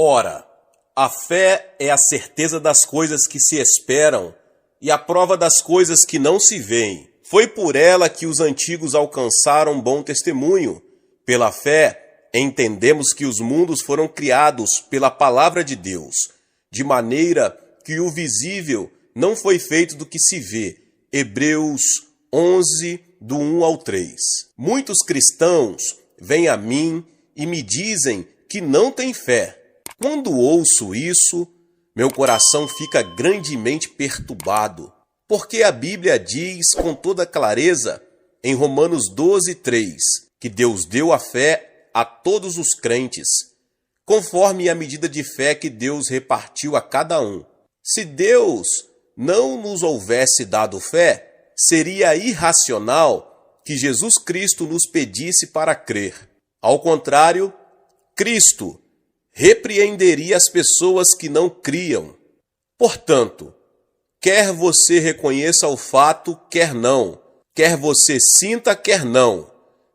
Ora, a fé é a certeza das coisas que se esperam e a prova das coisas que não se veem. Foi por ela que os antigos alcançaram bom testemunho. Pela fé, entendemos que os mundos foram criados pela palavra de Deus, de maneira que o visível não foi feito do que se vê. Hebreus 11, do 1 ao 3. Muitos cristãos vêm a mim e me dizem que não têm fé. Quando ouço isso, meu coração fica grandemente perturbado, porque a Bíblia diz com toda clareza, em Romanos 12, 3, que Deus deu a fé a todos os crentes, conforme a medida de fé que Deus repartiu a cada um. Se Deus não nos houvesse dado fé, seria irracional que Jesus Cristo nos pedisse para crer. Ao contrário, Cristo repreenderia as pessoas que não criam. Portanto, quer você reconheça o fato, quer não, quer você sinta, quer não,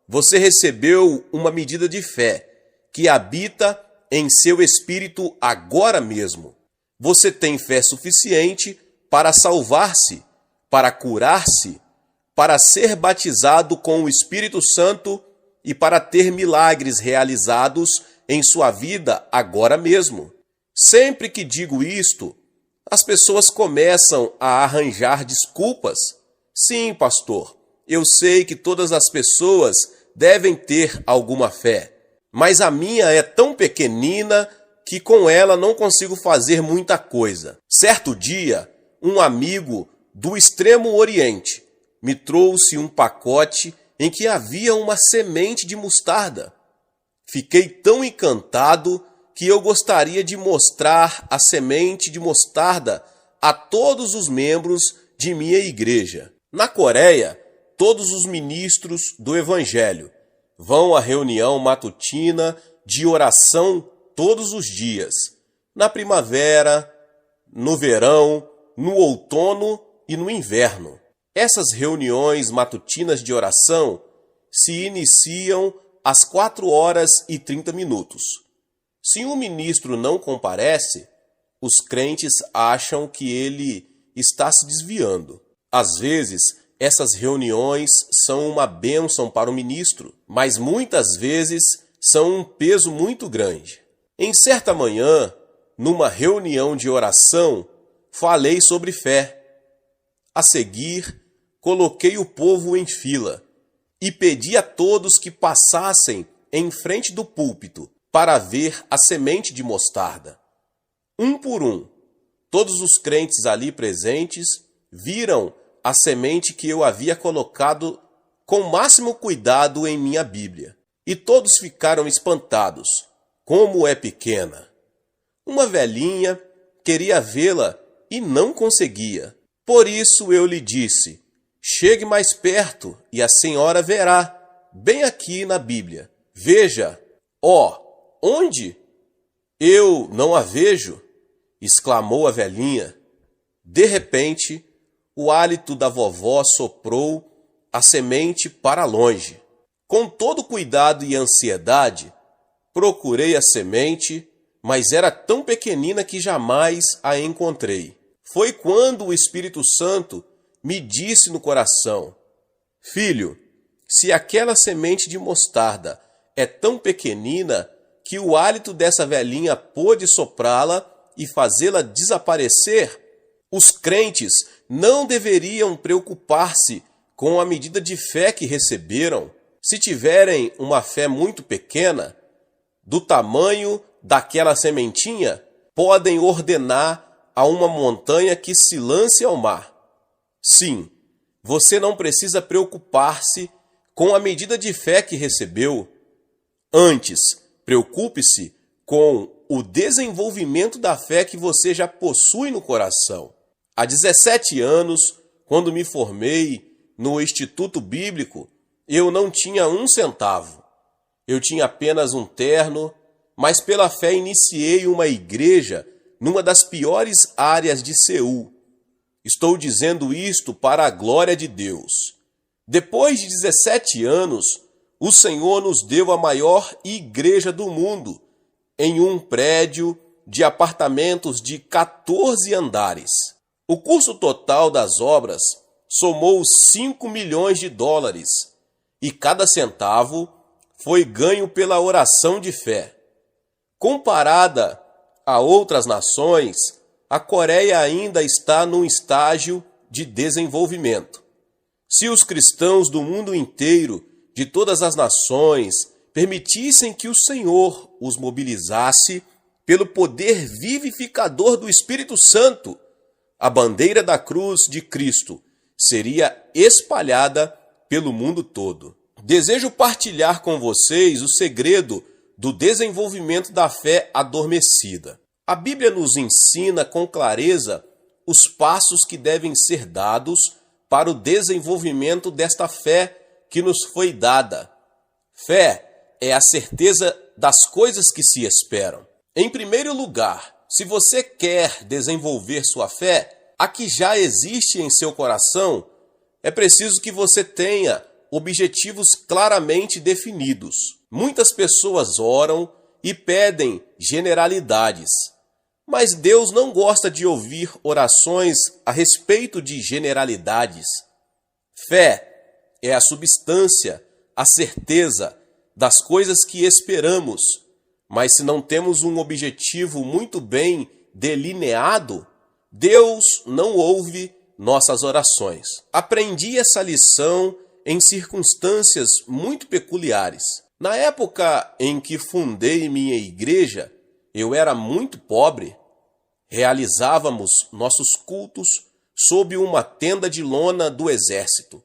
você recebeu uma medida de fé que habita em seu espírito agora mesmo. Você tem fé suficiente para salvar-se, para curar-se, para ser batizado com o Espírito Santo e para ter milagres realizados em sua vida agora mesmo. Sempre que digo isto, as pessoas começam a arranjar desculpas. Sim, pastor, eu sei que todas as pessoas devem ter alguma fé, mas a minha é tão pequenina que com ela não consigo fazer muita coisa. Certo dia, um amigo do Extremo Oriente me trouxe um pacote em que havia uma semente de mostarda. Fiquei tão encantado que eu gostaria de mostrar a semente de mostarda a todos os membros de minha igreja. Na Coreia, todos os ministros do Evangelho vão à reunião matutina de oração todos os dias, na primavera, no verão, no outono e no inverno. Essas reuniões matutinas de oração se iniciam às 4h30. Se um ministro não comparece, os crentes acham que ele está se desviando. Às vezes, essas reuniões são uma bênção para o ministro, mas muitas vezes são um peso muito grande. Em certa manhã, numa reunião de oração, falei sobre fé. A seguir, coloquei o povo em fila e pedi a todos que passassem em frente do púlpito para ver a semente de mostarda. Um por um, todos os crentes ali presentes viram a semente que eu havia colocado com o máximo cuidado em minha Bíblia. E todos ficaram espantados. Como é pequena! Uma velhinha queria vê-la e não conseguia. Por isso eu lhe disse: chegue mais perto e a senhora verá, bem aqui na Bíblia. Veja. Ó, onde? Eu não a vejo, exclamou a velhinha. De repente, o hálito da vovó soprou a semente para longe. Com todo cuidado e ansiedade, procurei a semente, mas era tão pequenina que jamais a encontrei. Foi quando o Espírito Santo me disse no coração: filho, se aquela semente de mostarda é tão pequenina que o hálito dessa velhinha pôde soprá-la e fazê-la desaparecer, os crentes não deveriam preocupar-se com a medida de fé que receberam. Se tiverem uma fé muito pequena, do tamanho daquela sementinha, podem ordenar a uma montanha que se lance ao mar. Sim, você não precisa preocupar-se com a medida de fé que recebeu. Antes, preocupe-se com o desenvolvimento da fé que você já possui no coração. Há 17 anos, quando me formei no Instituto Bíblico, eu não tinha um centavo. Eu tinha apenas um terno, mas pela fé iniciei uma igreja numa das piores áreas de Seul. Estou dizendo isto para a glória de Deus. Depois de 17 anos, o Senhor nos deu a maior igreja do mundo em um prédio de apartamentos de 14 andares. O custo total das obras somou 5 milhões de dólares e cada centavo foi ganho pela oração de fé. Comparada a outras nações, a Coreia ainda está num estágio de desenvolvimento. Se os cristãos do mundo inteiro, de todas as nações, permitissem que o Senhor os mobilizasse pelo poder vivificador do Espírito Santo, a bandeira da cruz de Cristo seria espalhada pelo mundo todo. Desejo partilhar com vocês o segredo do desenvolvimento da fé adormecida. A Bíblia nos ensina com clareza os passos que devem ser dados para o desenvolvimento desta fé que nos foi dada. Fé é a certeza das coisas que se esperam. Em primeiro lugar, se você quer desenvolver sua fé, a que já existe em seu coração, é preciso que você tenha objetivos claramente definidos. Muitas pessoas oram e pedem generalidades, mas Deus não gosta de ouvir orações a respeito de generalidades. Fé é a substância, a certeza das coisas que esperamos, mas se não temos um objetivo muito bem delineado, Deus não ouve nossas orações. Aprendi essa lição em circunstâncias muito peculiares. Na época em que fundei minha igreja, eu era muito pobre. Realizávamos nossos cultos sob uma tenda de lona do exército,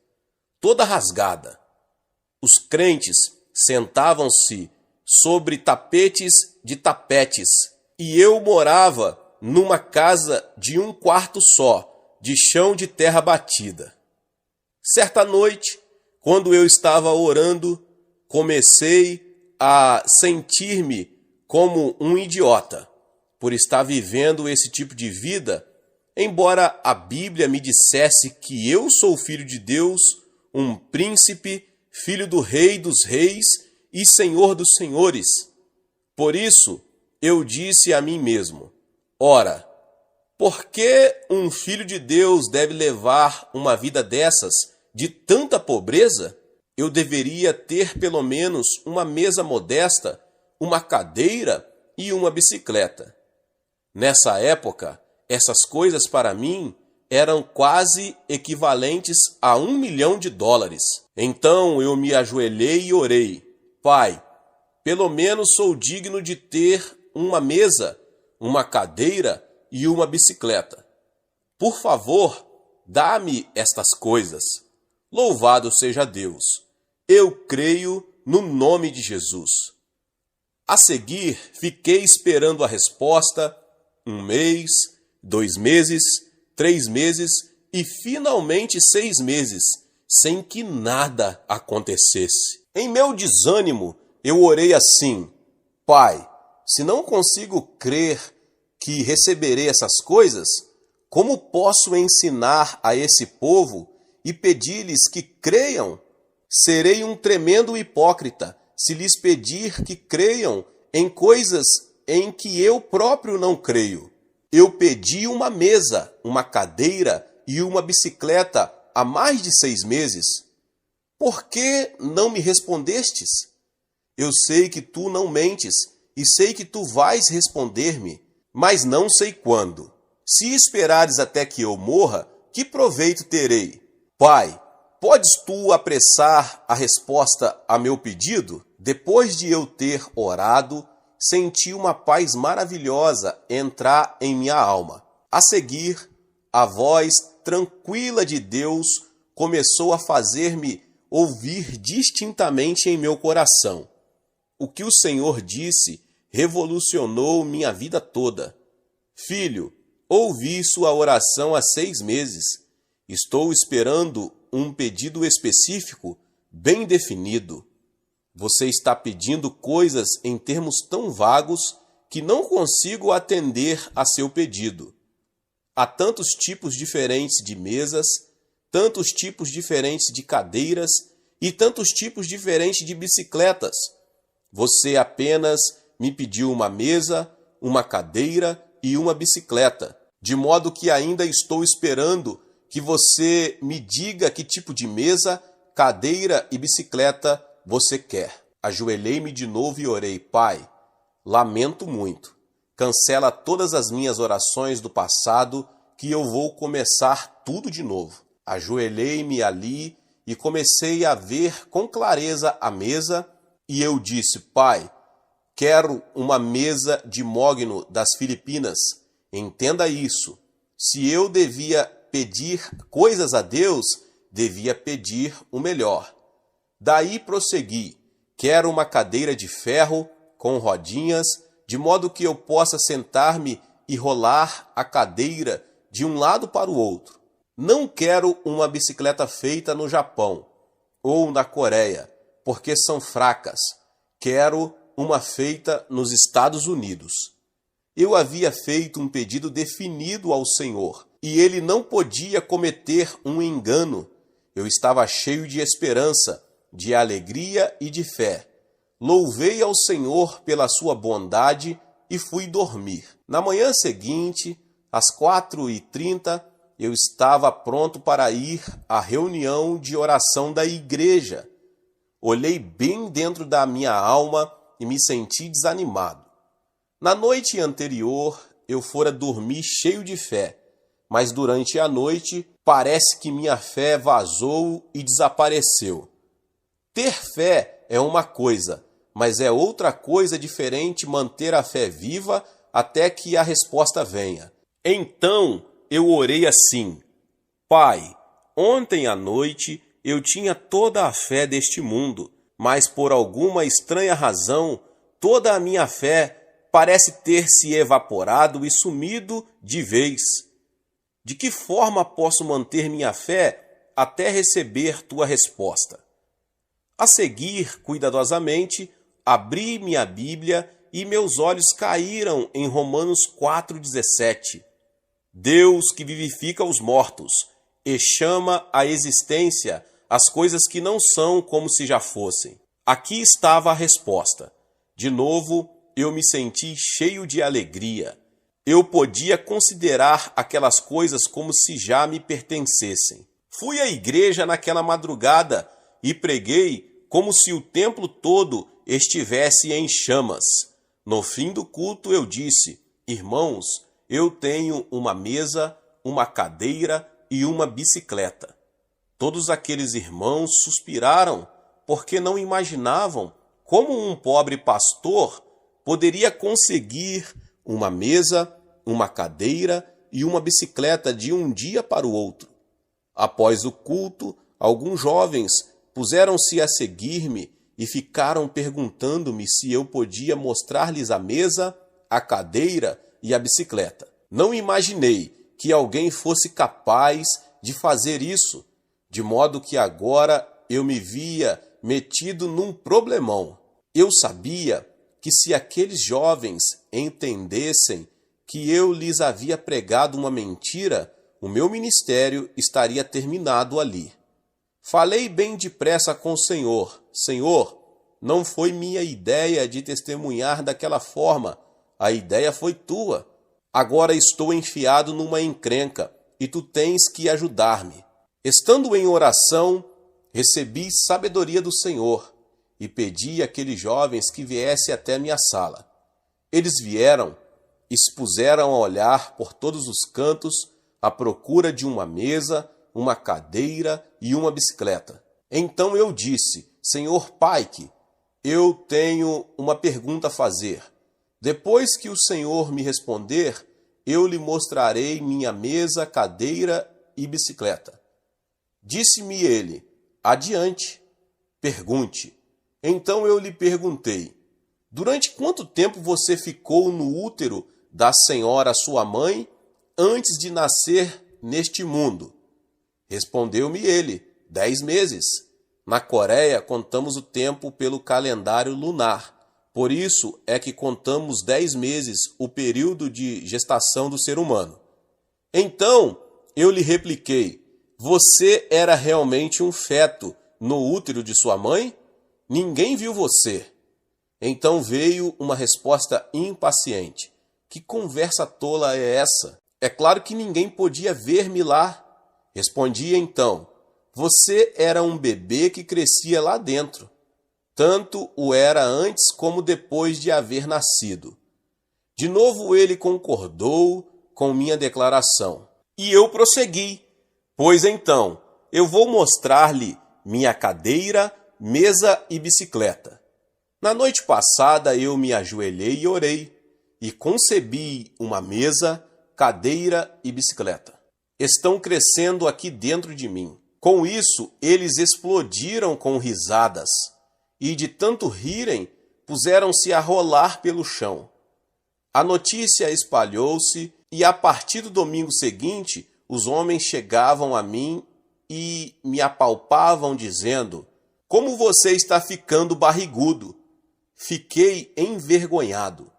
toda rasgada. Os crentes sentavam-se sobre tapetes de tapetes e eu morava numa casa de um quarto só, de chão de terra batida. Certa noite, quando eu estava orando, comecei a sentir-me como um idiota por estar vivendo esse tipo de vida, embora a Bíblia me dissesse que eu sou filho de Deus, um príncipe, filho do Rei dos Reis e Senhor dos Senhores. Por isso, eu disse a mim mesmo: ora, por que um filho de Deus deve levar uma vida dessas, de tanta pobreza? Eu deveria ter pelo menos uma mesa modesta, uma cadeira e uma bicicleta. Nessa época, essas coisas para mim eram quase equivalentes a 1 milhão de dólares. Então eu me ajoelhei e orei: Pai, pelo menos sou digno de ter uma mesa, uma cadeira e uma bicicleta. Por favor, dá-me estas coisas. Louvado seja Deus. Eu creio no nome de Jesus. A seguir, fiquei esperando a resposta 1 mês, 2 meses, 3 meses e finalmente 6 meses, sem que nada acontecesse. Em meu desânimo, eu orei assim: Pai, se não consigo crer que receberei essas coisas, como posso ensinar a esse povo e pedir-lhes que creiam? Serei um tremendo hipócrita se lhes pedir que creiam em coisas em que eu próprio não creio. Eu pedi uma mesa, uma cadeira e uma bicicleta há mais de 6 meses. Por que não me respondestes? Eu sei que tu não mentes e sei que tu vais responder-me, mas não sei quando. Se esperares até que eu morra, que proveito terei? Pai, podes tu apressar a resposta a meu pedido? Depois de eu ter orado, senti uma paz maravilhosa entrar em minha alma. A seguir, a voz tranquila de Deus começou a fazer-me ouvir distintamente em meu coração. O que o Senhor disse revolucionou minha vida toda. Filho, ouvi sua oração há 6 meses. Estou esperando um pedido específico, bem definido. Você está pedindo coisas em termos tão vagos que não consigo atender a seu pedido. Há tantos tipos diferentes de mesas, tantos tipos diferentes de cadeiras e tantos tipos diferentes de bicicletas. Você apenas me pediu uma mesa, uma cadeira e uma bicicleta, de modo que ainda estou esperando que você me diga que tipo de mesa, cadeira e bicicleta você quer. Ajoelhei-me de novo e orei: Pai, lamento muito. Cancela todas as minhas orações do passado, que eu vou começar tudo de novo. Ajoelhei-me ali e comecei a ver com clareza a mesa, e eu disse: Pai, quero uma mesa de mogno das Filipinas. Entenda isso. Se eu devia pedir coisas a Deus, devia pedir o melhor. Daí prossegui: quero uma cadeira de ferro com rodinhas, de modo que eu possa sentar-me e rolar a cadeira de um lado para o outro. Não quero uma bicicleta feita no Japão ou na Coreia, porque são fracas. Quero uma feita nos Estados Unidos. Eu havia feito um pedido definido ao Senhor, e ele não podia cometer um engano. Eu estava cheio de esperança, de alegria e de fé. Louvei ao Senhor pela sua bondade e fui dormir. Na manhã seguinte, às 4h30, eu estava pronto para ir à reunião de oração da igreja. Olhei bem dentro da minha alma e me senti desanimado. Na noite anterior, eu fora dormir cheio de fé, mas durante a noite parece que minha fé vazou e desapareceu. Ter fé é uma coisa, mas é outra coisa diferente manter a fé viva até que a resposta venha. Então eu orei assim: Pai, ontem à noite eu tinha toda a fé deste mundo, mas por alguma estranha razão, toda a minha fé parece ter se evaporado e sumido de vez. De que forma posso manter minha fé até receber tua resposta? A seguir, cuidadosamente, abri minha Bíblia e meus olhos caíram em Romanos 4,17. Deus que vivifica os mortos e chama à existência as coisas que não são como se já fossem. Aqui estava a resposta. De novo, eu me senti cheio de alegria. Eu podia considerar aquelas coisas como se já me pertencessem. Fui à igreja naquela madrugada e preguei como se o templo todo estivesse em chamas. No fim do culto eu disse: Irmãos, eu tenho uma mesa, uma cadeira e uma bicicleta. Todos aqueles irmãos suspiraram, porque não imaginavam como um pobre pastor poderia conseguir uma mesa, uma cadeira e uma bicicleta de um dia para o outro. Após o culto, alguns jovens puseram-se a seguir-me e ficaram perguntando-me se eu podia mostrar-lhes a mesa, a cadeira e a bicicleta. Não imaginei que alguém fosse capaz de fazer isso, de modo que agora eu me via metido num problemão. Eu sabia que se aqueles jovens entendessem que eu lhes havia pregado uma mentira, o meu ministério estaria terminado ali. Falei bem depressa com o Senhor: Senhor, não foi minha ideia de testemunhar daquela forma, a ideia foi tua. Agora estou enfiado numa encrenca e tu tens que ajudar-me. Estando em oração, recebi sabedoria do Senhor e pedi àqueles jovens que viessem até minha sala. Eles vieram e se puseram a olhar por todos os cantos à procura de uma mesa, uma cadeira e uma bicicleta. Então eu disse: Senhor Paique, eu tenho uma pergunta a fazer. Depois que o Senhor me responder, eu lhe mostrarei minha mesa, cadeira e bicicleta. Disse-me ele: adiante, pergunte. Então eu lhe perguntei: durante quanto tempo você ficou no útero da senhora sua mãe antes de nascer neste mundo? Respondeu-me ele: 10 meses. Na Coreia contamos o tempo pelo calendário lunar. Por isso é que contamos 10 meses o período de gestação do ser humano. Então eu lhe repliquei: você era realmente um feto no útero de sua mãe? Ninguém viu você. Então veio uma resposta impaciente. Que conversa tola é essa? É claro que ninguém podia ver-me lá. Respondi então: você era um bebê que crescia lá dentro. Tanto o era antes como depois de haver nascido. De novo ele concordou com minha declaração. E eu prossegui. Pois então, eu vou mostrar-lhe minha cadeira, mesa e bicicleta. Na noite passada eu me ajoelhei e orei, e concebi uma mesa, cadeira e bicicleta. Estão crescendo aqui dentro de mim. Com isso, eles explodiram com risadas, e de tanto rirem, puseram-se a rolar pelo chão. A notícia espalhou-se, e a partir do domingo seguinte, os homens chegavam a mim e me apalpavam, dizendo: como você está ficando barrigudo? Fiquei envergonhado.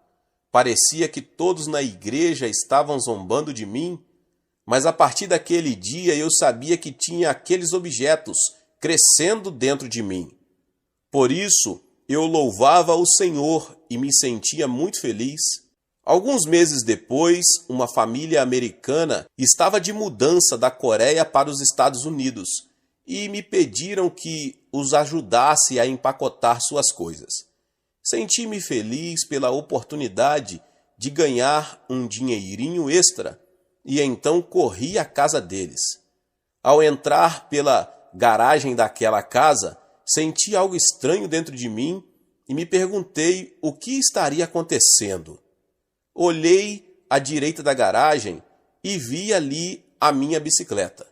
Parecia que todos na igreja estavam zombando de mim, mas a partir daquele dia eu sabia que tinha aqueles objetos crescendo dentro de mim. Por isso, eu louvava o Senhor e me sentia muito feliz. Alguns meses depois, uma família americana estava de mudança da Coreia para os Estados Unidos e me pediram que os ajudasse a empacotar suas coisas. Senti-me feliz pela oportunidade de ganhar um dinheirinho extra e então corri à casa deles. Ao entrar pela garagem daquela casa, senti algo estranho dentro de mim e me perguntei o que estaria acontecendo. Olhei à direita da garagem e vi ali a minha bicicleta.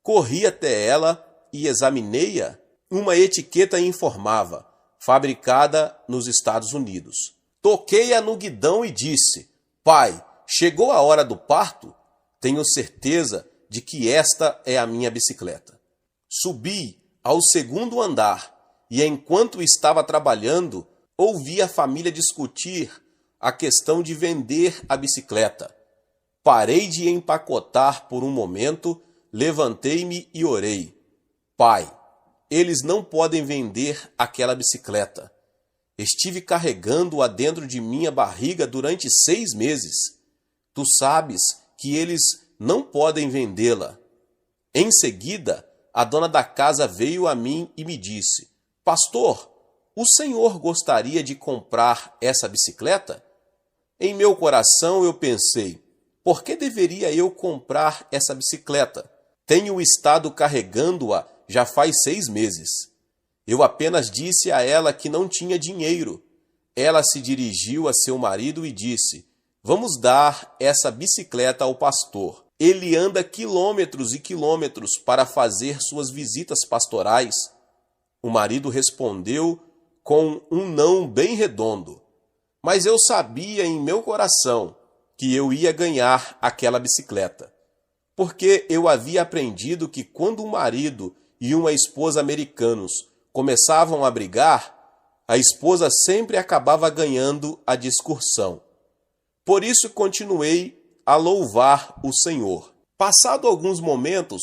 Corri até ela e examinei-a. Uma etiqueta informava: fabricada nos Estados Unidos. Toquei-a no guidão e disse: pai, chegou a hora do parto? Tenho certeza de que esta é a minha bicicleta. Subi ao segundo andar e, enquanto estava trabalhando, ouvi a família discutir a questão de vender a bicicleta. Parei de empacotar por um momento, levantei-me e orei: pai, eles não podem vender aquela bicicleta. Estive carregando-a dentro de minha barriga durante 6 meses. Tu sabes que eles não podem vendê-la. Em seguida, a dona da casa veio a mim e me disse: pastor, o senhor gostaria de comprar essa bicicleta? Em meu coração eu pensei: por que deveria eu comprar essa bicicleta? Tenho estado carregando-a já faz 6 meses. Eu apenas disse a ela que não tinha dinheiro. Ela se dirigiu a seu marido e disse: vamos dar essa bicicleta ao pastor. Ele anda quilômetros e quilômetros para fazer suas visitas pastorais. O marido respondeu com um não bem redondo. Mas eu sabia em meu coração que eu ia ganhar aquela bicicleta, porque eu havia aprendido que quando um marido e uma esposa americanos começavam a brigar, a esposa sempre acabava ganhando a discussão. Por isso continuei a louvar o Senhor. Passado alguns momentos,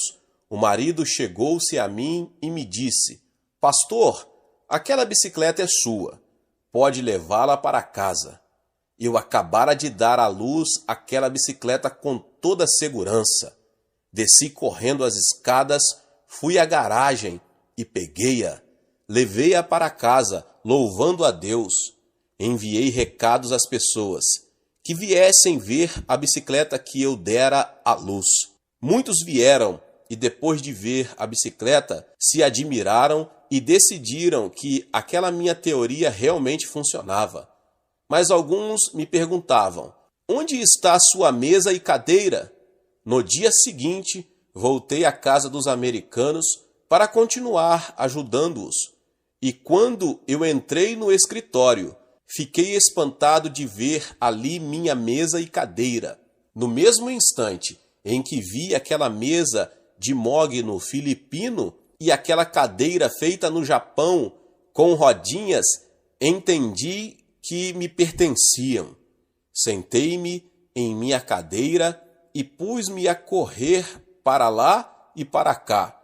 o marido chegou-se a mim e me disse: pastor, aquela bicicleta é sua. Pode levá-la para casa. Eu acabara de dar à luz aquela bicicleta com toda segurança. Desci correndo as escadas, fui à garagem e peguei-a. Levei-a para casa, louvando a Deus. Enviei recados às pessoas que viessem ver a bicicleta que eu dera à luz. Muitos vieram e, depois de ver a bicicleta, se admiraram e decidiram que aquela minha teoria realmente funcionava. Mas alguns me perguntavam: onde está a sua mesa e cadeira? No dia seguinte, voltei à casa dos americanos para continuar ajudando-os. E quando eu entrei no escritório, fiquei espantado de ver ali minha mesa e cadeira. No mesmo instante em que vi aquela mesa de mogno filipino e aquela cadeira feita no Japão com rodinhas, entendi que me pertenciam. Sentei-me em minha cadeira e pus-me a correr para lá e para cá.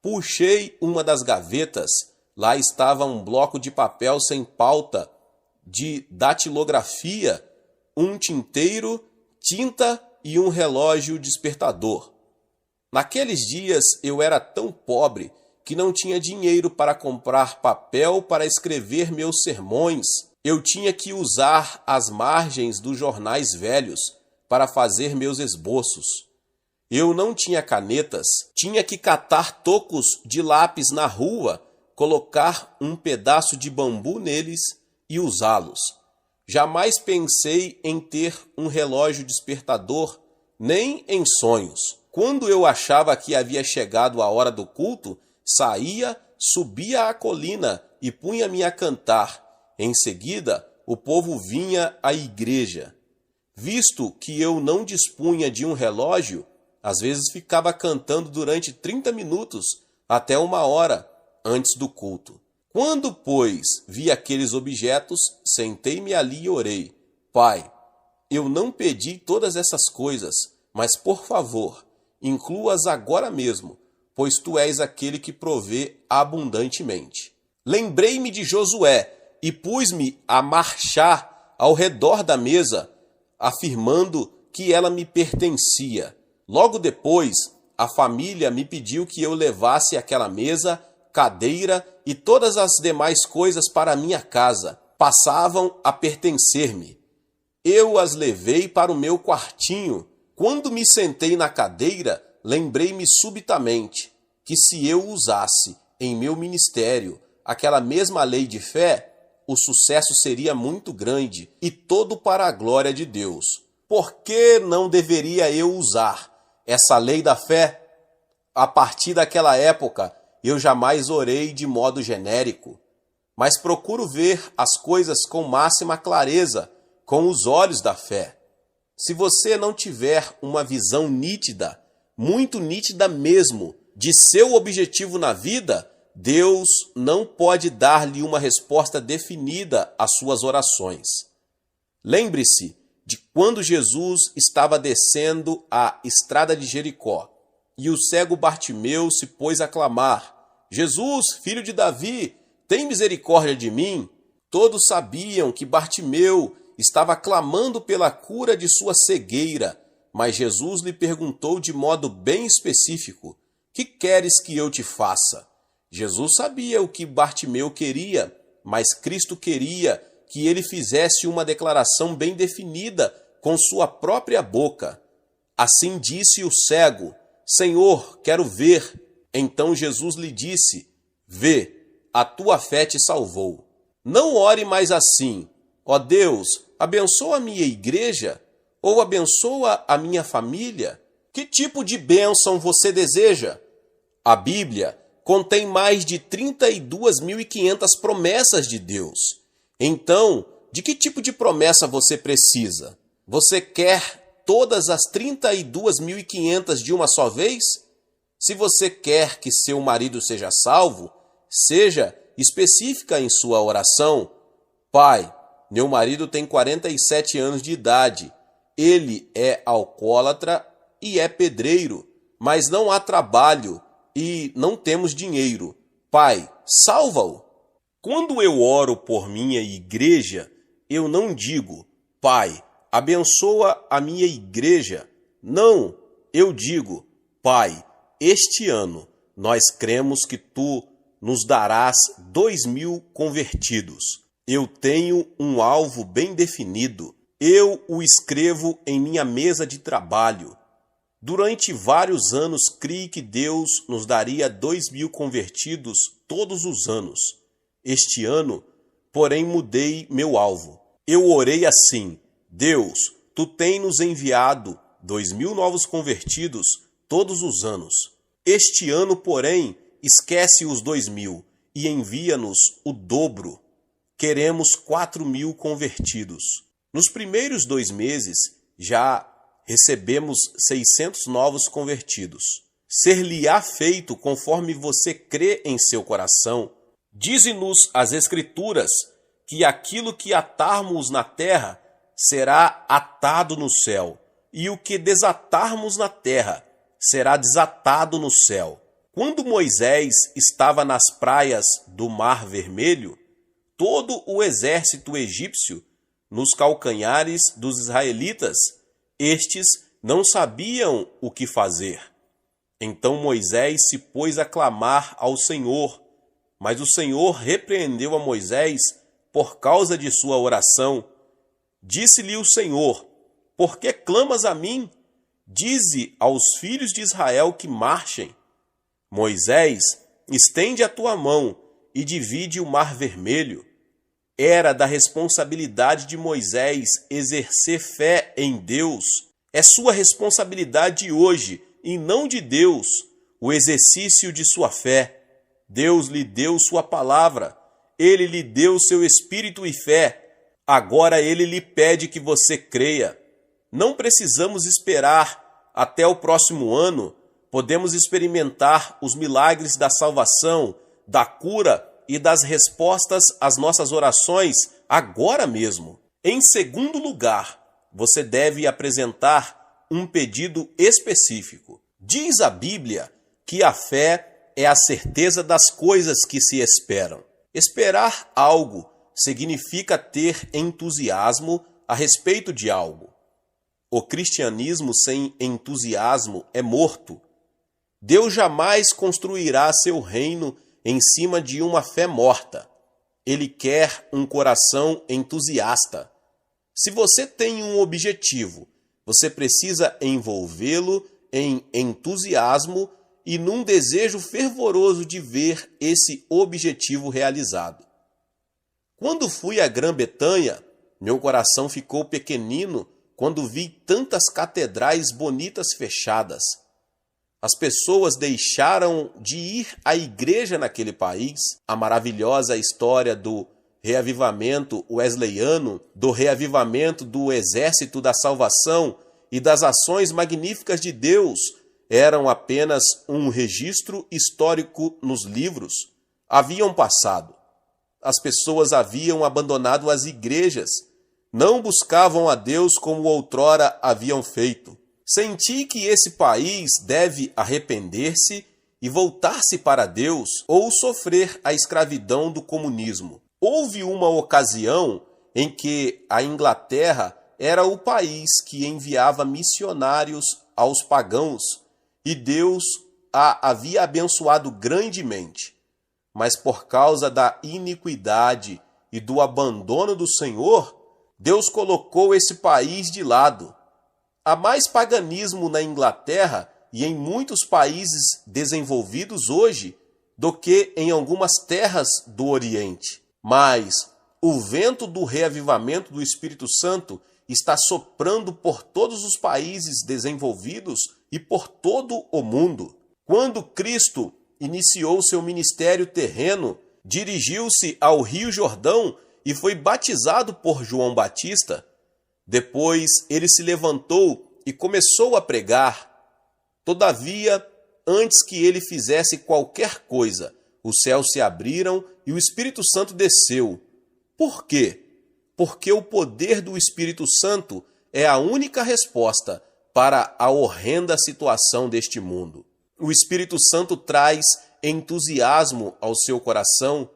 Puxei uma das gavetas. Lá estava um bloco de papel sem pauta de datilografia, um tinteiro, tinta e um relógio despertador. Naqueles dias eu era tão pobre que não tinha dinheiro para comprar papel para escrever meus sermões. Eu tinha que usar as margens dos jornais velhos para fazer meus esboços. Eu não tinha canetas, tinha que catar tocos de lápis na rua, colocar um pedaço de bambu neles e usá-los. Jamais pensei em ter um relógio despertador, nem em sonhos. Quando eu achava que havia chegado a hora do culto, saía, subia a colina e punha-me a cantar. Em seguida, o povo vinha à igreja. Visto que eu não dispunha de um relógio, às vezes ficava cantando durante 30 minutos, até 1 hora, antes do culto. Quando, pois, vi aqueles objetos, sentei-me ali e orei. Pai, eu não pedi todas essas coisas, mas, por favor, inclua-as agora mesmo, pois tu és aquele que provê abundantemente. Lembrei-me de Josué e pus-me a marchar ao redor da mesa, afirmando que ela me pertencia. Logo depois, a família me pediu que eu levasse aquela mesa, cadeira e todas as demais coisas para minha casa. Passavam a pertencer-me. Eu as levei para o meu quartinho. Quando me sentei na cadeira, lembrei-me subitamente que se eu usasse em meu ministério aquela mesma lei de fé, o sucesso seria muito grande e todo para a glória de Deus. Por que não deveria eu usar essa lei da fé? A partir daquela época, eu jamais orei de modo genérico, mas procuro ver as coisas com máxima clareza, com os olhos da fé. Se você não tiver uma visão nítida, muito nítida mesmo, de seu objetivo na vida, Deus não pode dar-lhe uma resposta definida às suas orações. Lembre-se de quando Jesus estava descendo a estrada de Jericó e o cego Bartimeu se pôs a clamar: Jesus, filho de Davi, tem misericórdia de mim. Todos sabiam que Bartimeu estava clamando pela cura de sua cegueira, mas Jesus lhe perguntou de modo bem específico: que queres que eu te faça? Jesus sabia o que Bartimeu queria, mas Cristo queria que ele fizesse uma declaração bem definida com sua própria boca. Assim disse o cego: Senhor, quero ver. Então Jesus lhe disse: vê, a tua fé te salvou. Não ore mais assim: ó Deus, abençoa a minha igreja ou abençoa a minha família. Que tipo de bênção você deseja? A Bíblia contém mais de 32.500 promessas de Deus. Então, de que tipo de promessa você precisa? Você quer todas as 32.500 de uma só vez? Se você quer que seu marido seja salvo, seja específica em sua oração. Pai, meu marido tem 47 anos de idade. Ele é alcoólatra e é pedreiro, mas não há trabalho e não temos dinheiro. Pai, salva-o. Quando eu oro por minha igreja, eu não digo: Pai, abençoa a minha igreja. Não, eu digo: Pai, este ano nós cremos que tu nos darás 2.000 convertidos. Eu tenho um alvo bem definido. Eu o escrevo em minha mesa de trabalho. Durante vários anos criei que Deus nos daria 2.000 convertidos todos os anos. Este ano, porém, mudei meu alvo. Eu orei assim: Deus, tu tens nos enviado 2.000 novos convertidos todos os anos. Este ano, porém, esquece os 2.000 e envia-nos o dobro. Queremos 4.000 convertidos. Nos primeiros 2 meses, já recebemos 600 novos convertidos. Ser-lhe-á feito conforme você crê em seu coração. Dize-nos as Escrituras que aquilo que atarmos na terra será atado no céu, e o que desatarmos na terra será desatado no céu. Quando Moisés estava nas praias do Mar Vermelho, todo o exército egípcio nos calcanhares dos israelitas, estes não sabiam o que fazer. Então Moisés se pôs a clamar ao Senhor, mas o Senhor repreendeu a Moisés por causa de sua oração. Disse-lhe o Senhor: por que clamas a mim? Dize aos filhos de Israel que marchem. Moisés, estende a tua mão e divide o mar vermelho. Era da responsabilidade de Moisés exercer fé em Deus. É sua responsabilidade hoje, e não de Deus, o exercício de sua fé. Deus lhe deu sua palavra. Ele lhe deu seu espírito e fé. Agora ele lhe pede que você creia. Não precisamos esperar até o próximo ano. Podemos experimentar os milagres da salvação, da cura e das respostas às nossas orações agora mesmo. Em segundo lugar, você deve apresentar um pedido específico. Diz a Bíblia que a fé é a certeza das coisas que se esperam. Esperar algo significa ter entusiasmo a respeito de algo. O cristianismo sem entusiasmo é morto. Deus jamais construirá seu reino em cima de uma fé morta. Ele quer um coração entusiasta. Se você tem um objetivo, você precisa envolvê-lo em entusiasmo e num desejo fervoroso de ver esse objetivo realizado. Quando fui à Grã-Bretanha, meu coração ficou pequenino quando vi tantas catedrais bonitas fechadas. As pessoas deixaram de ir à igreja naquele país. A maravilhosa história do reavivamento wesleyano, do reavivamento do exército da salvação e das ações magníficas de Deus eram apenas um registro histórico nos livros. Haviam passado. As pessoas haviam abandonado as igrejas. Não buscavam a Deus como outrora haviam feito. Senti que esse país deve arrepender-se e voltar-se para Deus ou sofrer a escravidão do comunismo. Houve uma ocasião em que a Inglaterra era o país que enviava missionários aos pagãos e Deus a havia abençoado grandemente. Mas por causa da iniquidade e do abandono do Senhor, Deus colocou esse país de lado. Há mais paganismo na Inglaterra e em muitos países desenvolvidos hoje do que em algumas terras do Oriente. Mas o vento do reavivamento do Espírito Santo está soprando por todos os países desenvolvidos e por todo o mundo. Quando Cristo iniciou seu ministério terreno, dirigiu-se ao Rio Jordão e foi batizado por João Batista. Depois ele se levantou e começou a pregar. Todavia, antes que ele fizesse qualquer coisa, os céus se abriram e o Espírito Santo desceu. Por quê? Porque o poder do Espírito Santo é a única resposta para a horrenda situação deste mundo. O Espírito Santo traz entusiasmo ao seu coração.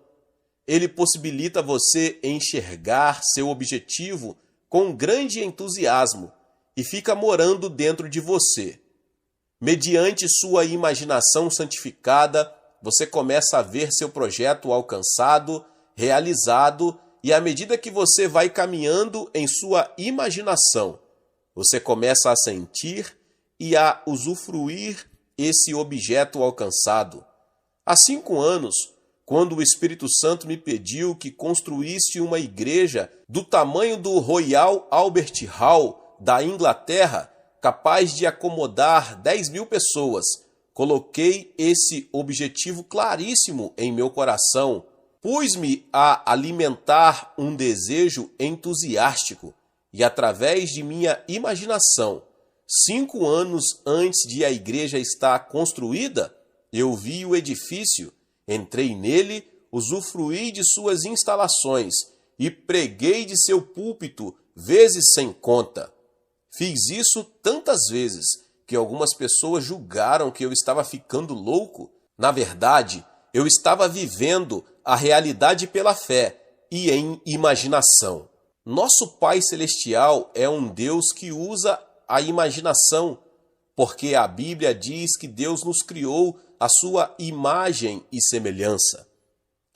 Ele possibilita você enxergar seu objetivo com grande entusiasmo e fica morando dentro de você. Mediante sua imaginação santificada, você começa a ver seu projeto alcançado, realizado, e à medida que você vai caminhando em sua imaginação, você começa a sentir e a usufruir esse objeto alcançado. Há 5 anos, quando o Espírito Santo me pediu que construísse uma igreja do tamanho do Royal Albert Hall da Inglaterra, capaz de acomodar 10.000 pessoas, coloquei esse objetivo claríssimo em meu coração. Pus-me a alimentar um desejo entusiástico e, através de minha imaginação, 5 anos antes de a igreja estar construída, eu vi o edifício, entrei nele, usufruí de suas instalações e preguei de seu púlpito vezes sem conta. Fiz isso tantas vezes que algumas pessoas julgaram que eu estava ficando louco. Na verdade, eu estava vivendo a realidade pela fé e em imaginação. Nosso Pai Celestial é um Deus que usa a imaginação, porque a Bíblia diz que Deus nos criou à sua imagem e semelhança.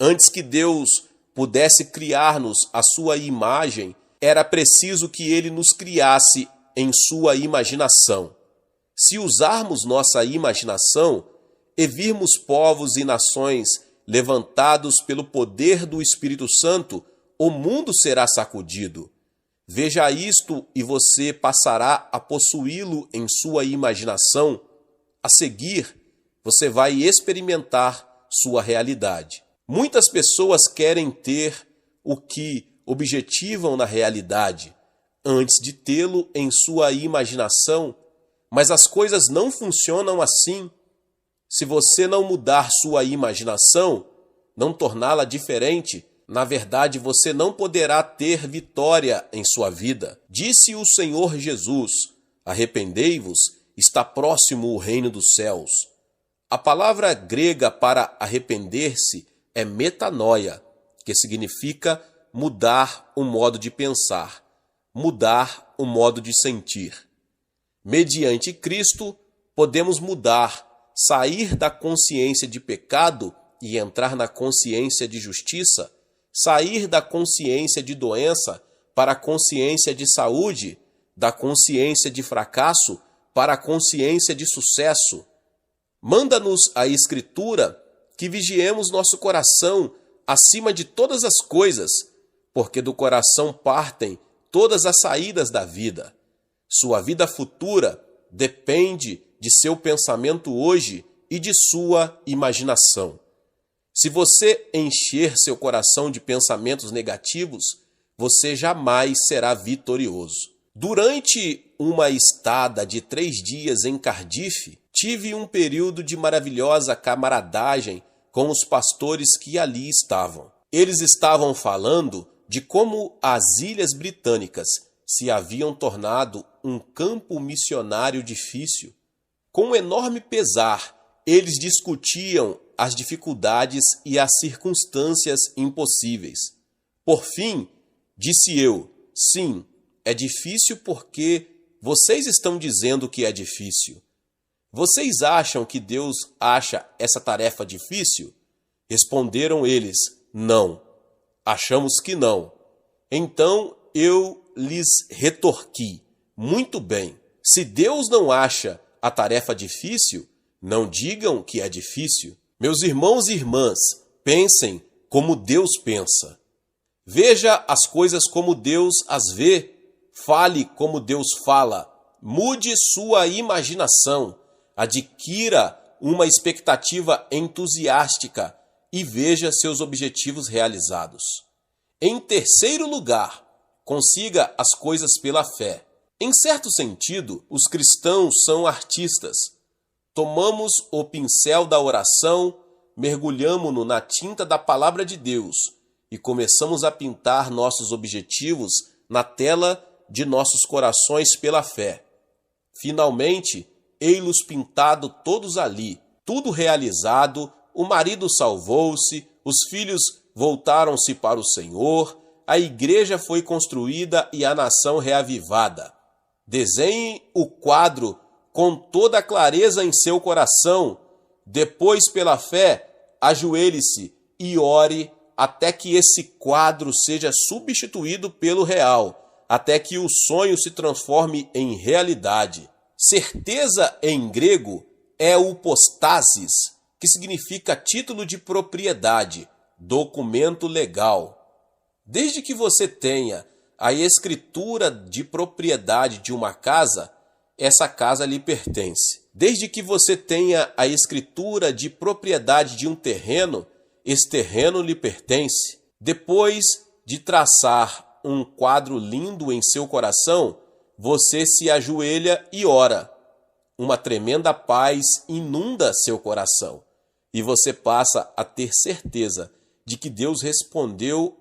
Antes que Deus pudesse criar-nos à sua imagem, era preciso que Ele nos criasse em sua imaginação. Se usarmos nossa imaginação e virmos povos e nações levantados pelo poder do Espírito Santo, o mundo será sacudido. Veja isto e você passará a possuí-lo em sua imaginação. A seguir, você vai experimentar sua realidade. Muitas pessoas querem ter o que objetivam na realidade, antes de tê-lo em sua imaginação, mas as coisas não funcionam assim. Se você não mudar sua imaginação, não torná-la diferente, na verdade você não poderá ter vitória em sua vida. Disse o Senhor Jesus: arrependei-vos, está próximo o reino dos céus. A palavra grega para arrepender-se é metanoia, que significa mudar o modo de pensar, mudar o modo de sentir. Mediante Cristo, podemos mudar, sair da consciência de pecado e entrar na consciência de justiça, sair da consciência de doença para a consciência de saúde, da consciência de fracasso para a consciência de sucesso. Manda-nos a Escritura que vigiemos nosso coração acima de todas as coisas, porque do coração partem todas as saídas da vida. Sua vida futura depende de seu pensamento hoje e de sua imaginação. Se você encher seu coração de pensamentos negativos, você jamais será vitorioso. Durante uma estada de 3 dias em Cardiff, tive um período de maravilhosa camaradagem com os pastores que ali estavam. Eles estavam falando de como as Ilhas Britânicas se haviam tornado um campo missionário difícil. Com enorme pesar, eles discutiam as dificuldades e as circunstâncias impossíveis. Por fim, disse eu: sim, é difícil porque vocês estão dizendo que é difícil. Vocês acham que Deus acha essa tarefa difícil? Responderam eles: não, achamos que não. Então eu lhes retorqui: muito bem, se Deus não acha a tarefa difícil, não digam que é difícil. Meus irmãos e irmãs, pensem como Deus pensa. Veja as coisas como Deus as vê, fale como Deus fala, mude sua imaginação, adquira uma expectativa entusiástica e veja seus objetivos realizados. Em terceiro lugar, consiga as coisas pela fé. Em certo sentido, os cristãos são artistas. Tomamos o pincel da oração, mergulhamo-no na tinta da palavra de Deus e começamos a pintar nossos objetivos na tela de nossos corações pela fé. Finalmente, ei-los pintado todos ali, tudo realizado, o marido salvou-se, os filhos voltaram-se para o Senhor, a igreja foi construída e a nação reavivada. Desenhe o quadro com toda a clareza em seu coração. Depois, pela fé, ajoelhe-se e ore até que esse quadro seja substituído pelo real, até que o sonho se transforme em realidade. Certeza em grego é upostasis, que significa título de propriedade, documento legal. Desde que você tenha a escritura de propriedade de uma casa, essa casa lhe pertence. Desde que você tenha a escritura de propriedade de um terreno, esse terreno lhe pertence. Depois de traçar um quadro lindo em seu coração, você se ajoelha e ora. Uma tremenda paz inunda seu coração e você passa a ter certeza de que Deus respondeu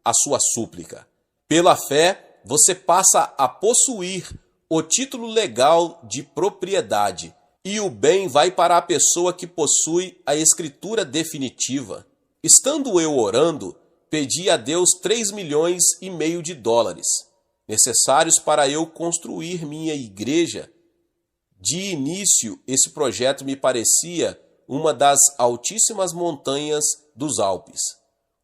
a sua súplica. Pela fé, você passa a possuir o título legal de propriedade e o bem vai para a pessoa que possui a escritura definitiva. Estando eu orando, pedi a Deus 3,5 milhões de dólares, necessários para eu construir minha igreja. De início, esse projeto me parecia uma das altíssimas montanhas dos Alpes.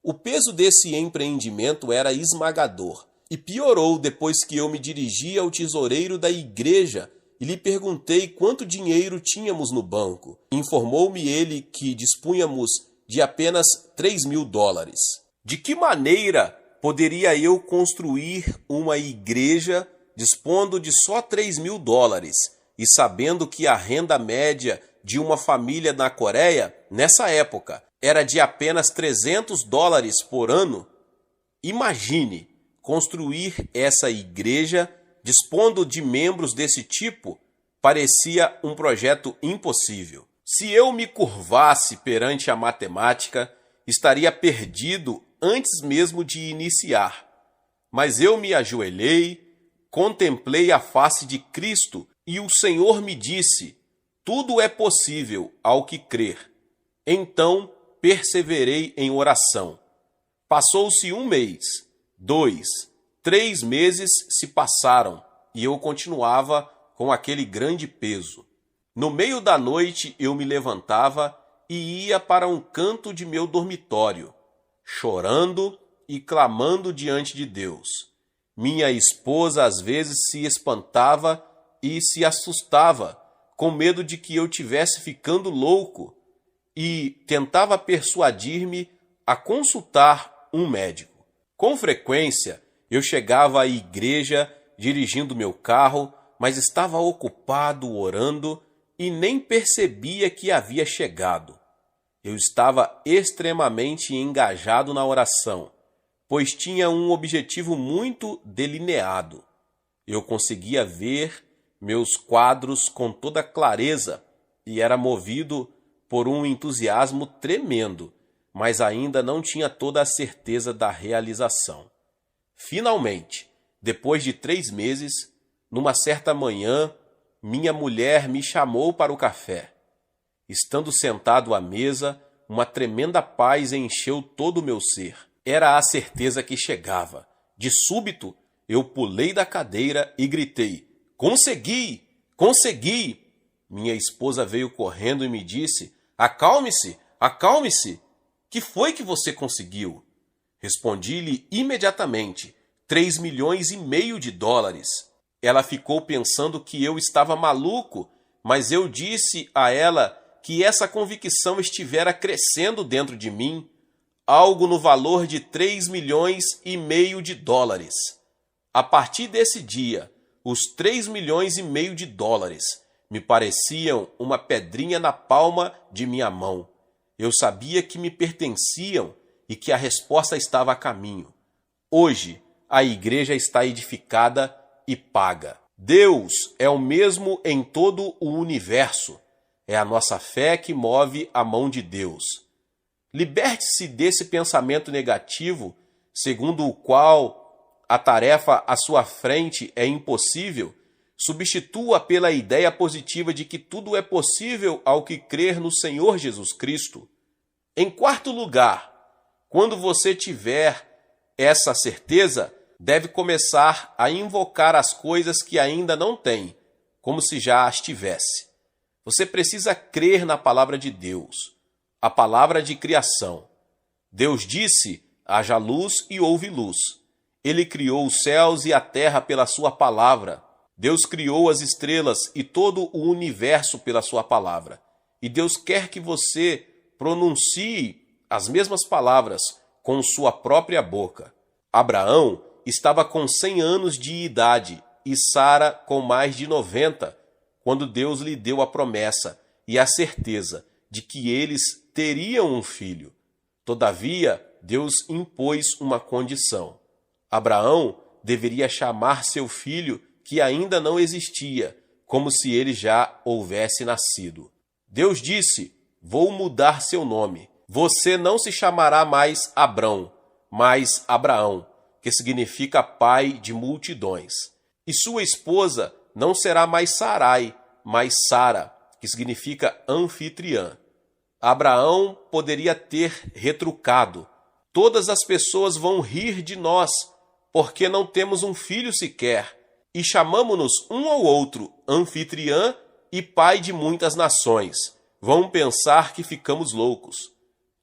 O peso desse empreendimento era esmagador e piorou depois que eu me dirigi ao tesoureiro da igreja e lhe perguntei quanto dinheiro tínhamos no banco. Informou-me ele que dispunhamos de apenas 3.000 dólares. De que maneira poderia eu construir uma igreja dispondo de só 3.000 dólares e sabendo que a renda média de uma família na Coreia, nessa época, era de apenas 300 dólares por ano? Imagine construir essa igreja dispondo de membros desse tipo. Parecia um projeto impossível. Se eu me curvasse perante a matemática, estaria perdido antes mesmo de iniciar. Mas eu me ajoelhei, contemplei a face de Cristo e o Senhor me disse: tudo é possível ao que crer. Então perseverei em oração. Passou-se 1 mês, 2, 3 meses se passaram e eu continuava com aquele grande peso. No meio da noite eu me levantava e ia para um canto de meu dormitório, chorando e clamando diante de Deus. Minha esposa às vezes se espantava e se assustava, com medo de que eu tivesse ficando louco, e tentava persuadir-me a consultar um médico. Com frequência, eu chegava à igreja dirigindo meu carro, mas estava ocupado orando e nem percebia que havia chegado. Eu estava extremamente engajado na oração, pois tinha um objetivo muito delineado. Eu conseguia ver meus quadros com toda clareza e era movido por um entusiasmo tremendo, mas ainda não tinha toda a certeza da realização. Finalmente, depois de 3 meses, numa certa manhã, minha mulher me chamou para o café. Estando sentado à mesa, uma tremenda paz encheu todo o meu ser. Era a certeza que chegava. De súbito, eu pulei da cadeira e gritei: "Consegui! Consegui!" Minha esposa veio correndo e me disse: "Acalme-se, acalme-se. Que foi que você conseguiu?" Respondi-lhe imediatamente: 3,5 milhões de dólares. Ela ficou pensando que eu estava maluco, mas eu disse a ela que essa convicção estivera crescendo dentro de mim, algo no valor de 3,5 milhões de dólares. A partir desse dia, os 3,5 milhões de dólares me pareciam uma pedrinha na palma de minha mão. Eu sabia que me pertenciam e que a resposta estava a caminho. Hoje, a igreja está edificada e paga. Deus é o mesmo em todo o universo. É a nossa fé que move a mão de Deus. Liberte-se desse pensamento negativo, segundo o qual a tarefa à sua frente é impossível. Substitua pela ideia positiva de que tudo é possível ao que crer no Senhor Jesus Cristo. Em quarto lugar, quando você tiver essa certeza, deve começar a invocar as coisas que ainda não tem, como se já as tivesse. Você precisa crer na palavra de Deus, a palavra de criação. Deus disse: haja luz e houve luz. Ele criou os céus e a terra pela sua palavra. Deus criou as estrelas e todo o universo pela sua palavra. E Deus quer que você pronuncie as mesmas palavras com sua própria boca. Abraão estava com 100 anos de idade e Sara com mais de 90, quando Deus lhe deu a promessa e a certeza de que eles teriam um filho. Todavia, Deus impôs uma condição. Abraão deveria chamar seu filho, que ainda não existia, como se ele já houvesse nascido. Deus disse: vou mudar seu nome. Você não se chamará mais Abrão, mas Abraão, que significa pai de multidões. E sua esposa não será mais Sarai, mas Sara, que significa anfitriã. Abraão poderia ter retrucado: Todas as pessoas vão rir de nós, porque não temos um filho sequer, e chamamo-nos um ao outro anfitriã e pai de muitas nações. Vão pensar que ficamos loucos.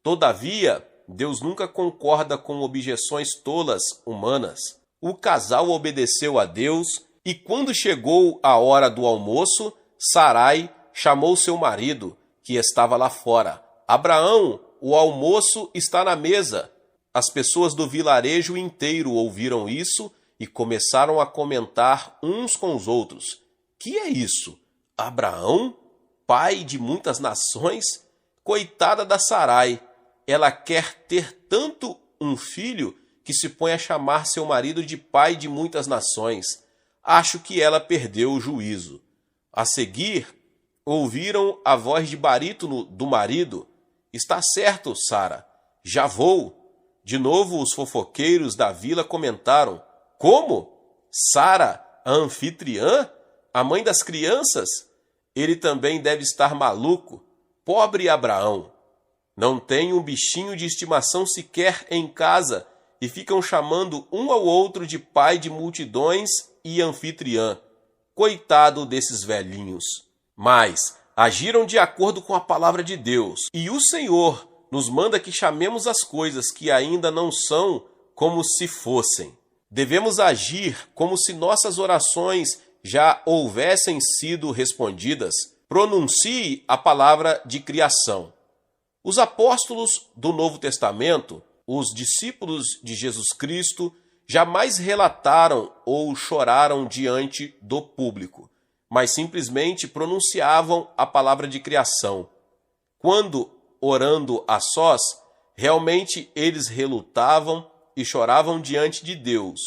Todavia, Deus nunca concorda com objeções tolas humanas. O casal obedeceu a Deus, e quando chegou a hora do almoço, Sarai chamou seu marido, que estava lá fora. Abraão, o almoço está na mesa. As pessoas do vilarejo inteiro ouviram isso e começaram a comentar uns com os outros. Que é isso? Abraão, pai de muitas nações? Coitada da Sarai, ela quer ter tanto um filho que se põe a chamar seu marido de pai de muitas nações. Acho que ela perdeu o juízo. A seguir, ouviram a voz de barítono do marido. Está certo, Sara, já vou. De novo os fofoqueiros da vila comentaram. Como? Sara, a anfitriã? A mãe das crianças? Ele também deve estar maluco. Pobre Abraão. Não tem um bichinho de estimação sequer em casa e ficam chamando um ao outro de pai de multidões e anfitriã. Coitado desses velhinhos. Mas agiram de acordo com a palavra de Deus. E o Senhor nos manda que chamemos as coisas que ainda não são como se fossem. Devemos agir como se nossas orações já houvessem sido respondidas. Pronuncie a palavra de criação. Os apóstolos do Novo Testamento, os discípulos de Jesus Cristo, jamais relataram ou choraram diante do público, mas simplesmente pronunciavam a palavra de criação. Quando, orando a sós, realmente eles relutavam e choravam diante de Deus,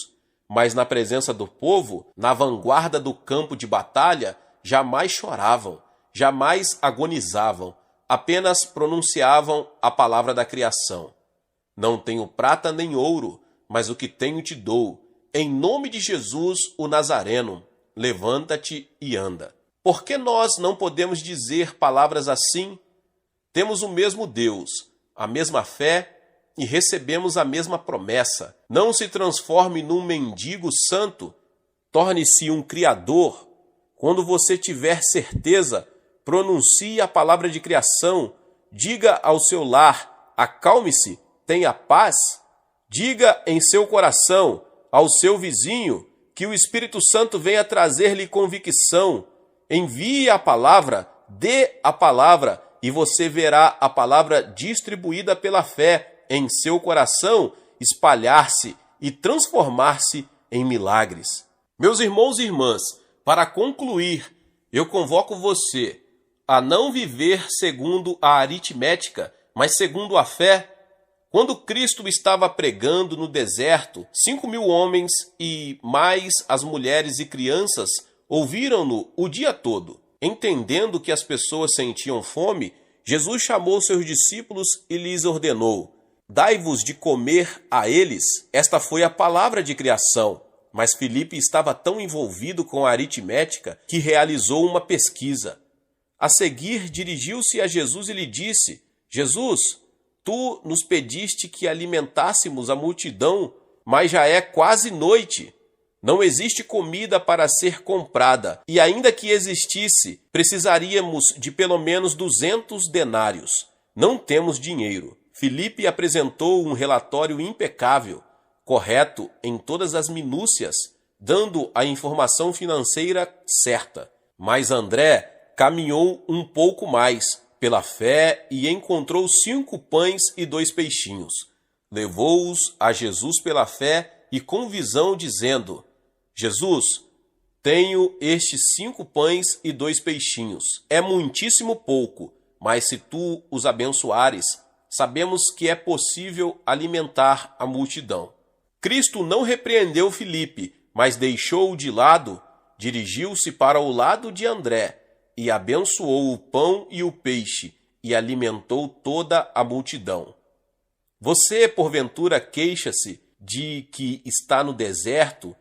mas na presença do povo, na vanguarda do campo de batalha, jamais choravam, jamais agonizavam, apenas pronunciavam a palavra da criação. Não tenho prata nem ouro, mas o que tenho te dou. Em nome de Jesus, o Nazareno, levanta-te e anda. Por que nós não podemos dizer palavras assim? Temos o mesmo Deus, a mesma fé e recebemos a mesma promessa. Não se transforme num mendigo santo, torne-se um criador. Quando você tiver certeza, pronuncie a palavra de criação, diga ao seu lar, acalme-se, tenha paz. Diga em seu coração ao seu vizinho que o Espírito Santo venha trazer-lhe convicção. Envie a palavra, dê a palavra, e você verá a palavra distribuída pela fé em seu coração espalhar-se e transformar-se em milagres. Meus irmãos e irmãs, para concluir, eu convoco você a não viver segundo a aritmética, mas segundo a fé. Quando Cristo estava pregando no deserto, 5.000 homens e mais as mulheres e crianças ouviram-no o dia todo. Entendendo que as pessoas sentiam fome, Jesus chamou seus discípulos e lhes ordenou: dai-vos de comer a eles. Esta foi a palavra de criação. Mas Filipe estava tão envolvido com a aritmética que realizou uma pesquisa. A seguir, dirigiu-se a Jesus e lhe disse: Jesus, tu nos pediste que alimentássemos a multidão, mas já é quase noite. Não existe comida para ser comprada, e ainda que existisse, precisaríamos de pelo menos 200 denários. Não temos dinheiro. Filipe apresentou um relatório impecável, correto em todas as minúcias, dando a informação financeira certa. Mas André caminhou um pouco mais pela fé e encontrou 5 pães e 2 peixinhos. Levou-os a Jesus pela fé e com visão, dizendo: Jesus, tenho estes 5 pães e 2 peixinhos. É muitíssimo pouco, mas se tu os abençoares, sabemos que é possível alimentar a multidão. Cristo não repreendeu Filipe, mas deixou-o de lado, dirigiu-se para o lado de André e abençoou o pão e o peixe e alimentou toda a multidão. Você, porventura, queixa-se de que está no deserto,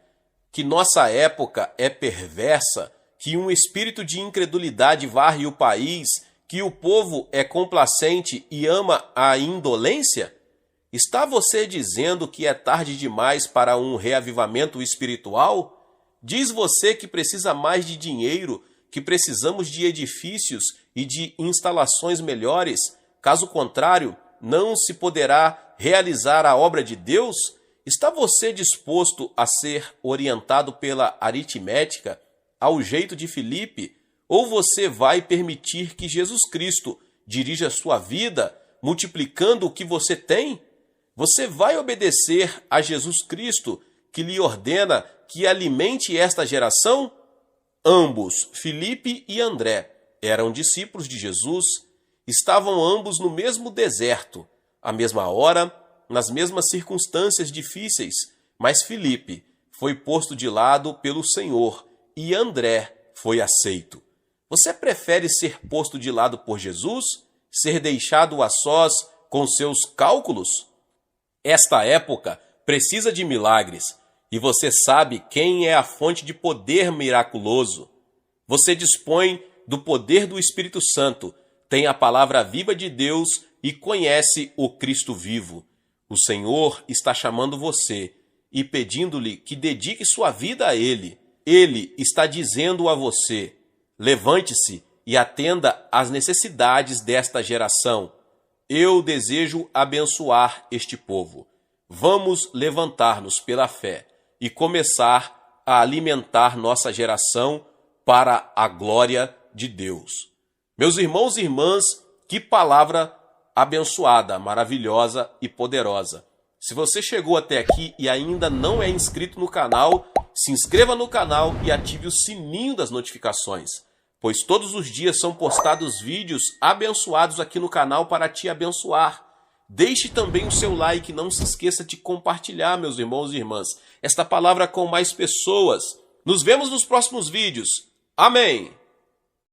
que nossa época é perversa, que um espírito de incredulidade varre o país, que o povo é complacente e ama a indolência? Está você dizendo que é tarde demais para um reavivamento espiritual? Diz você que precisa mais de dinheiro, que precisamos de edifícios e de instalações melhores? Caso contrário, não se poderá realizar a obra de Deus? Está você disposto a ser orientado pela aritmética, ao jeito de Filipe? Ou você vai permitir que Jesus Cristo dirija a sua vida, multiplicando o que você tem? Você vai obedecer a Jesus Cristo, que lhe ordena que alimente esta geração? Ambos, Filipe e André, eram discípulos de Jesus. Estavam ambos no mesmo deserto, à mesma hora, nas mesmas circunstâncias difíceis, mas Filipe foi posto de lado pelo Senhor e André foi aceito. Você prefere ser posto de lado por Jesus? Ser deixado a sós com seus cálculos? Esta época precisa de milagres, e você sabe quem é a fonte de poder miraculoso. Você dispõe do poder do Espírito Santo, tem a palavra viva de Deus e conhece o Cristo vivo. O Senhor está chamando você e pedindo-lhe que dedique sua vida a Ele. Ele está dizendo a você: levante-se e atenda às necessidades desta geração. Eu desejo abençoar este povo. Vamos levantar-nos pela fé e começar a alimentar nossa geração para a glória de Deus. Meus irmãos e irmãs, que palavra abençoada, maravilhosa e poderosa. Se você chegou até aqui e ainda não é inscrito no canal, se inscreva no canal e ative o sininho das notificações, pois todos os dias são postados vídeos abençoados aqui no canal para te abençoar. Deixe também o seu like, não se esqueça de compartilhar, meus irmãos e irmãs, esta palavra com mais pessoas. Nos vemos nos próximos vídeos. Amém!